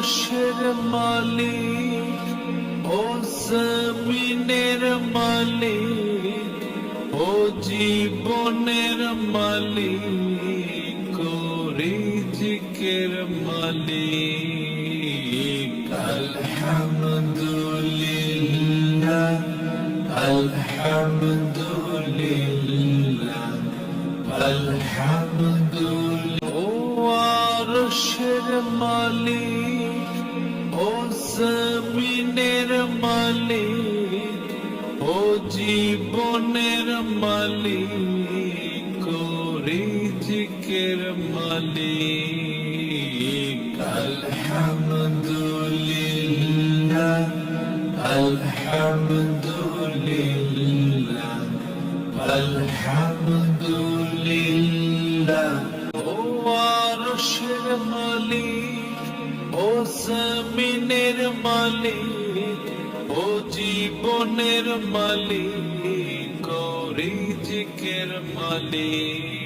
আরশের মালিক ও জমিনের মালিক ও জীবনের মালিক ও রিজিকের মালিক আলহামদুলিল্লাহ আলহামদুলিল্লাহ আলহামদুলিল্লাহ ও আরশের মালিক ও জমিনের মালিক ও জীবনের মালিক ও রিজিকের মালিক আলহামদুলিল্লাহ আলহামদুলিল্লাহ আলহামদুলিল্লাহ ও আরশের মালিক ও জমিনের মালিক ও জীবনের মালিক ও রিজিকের মালিক।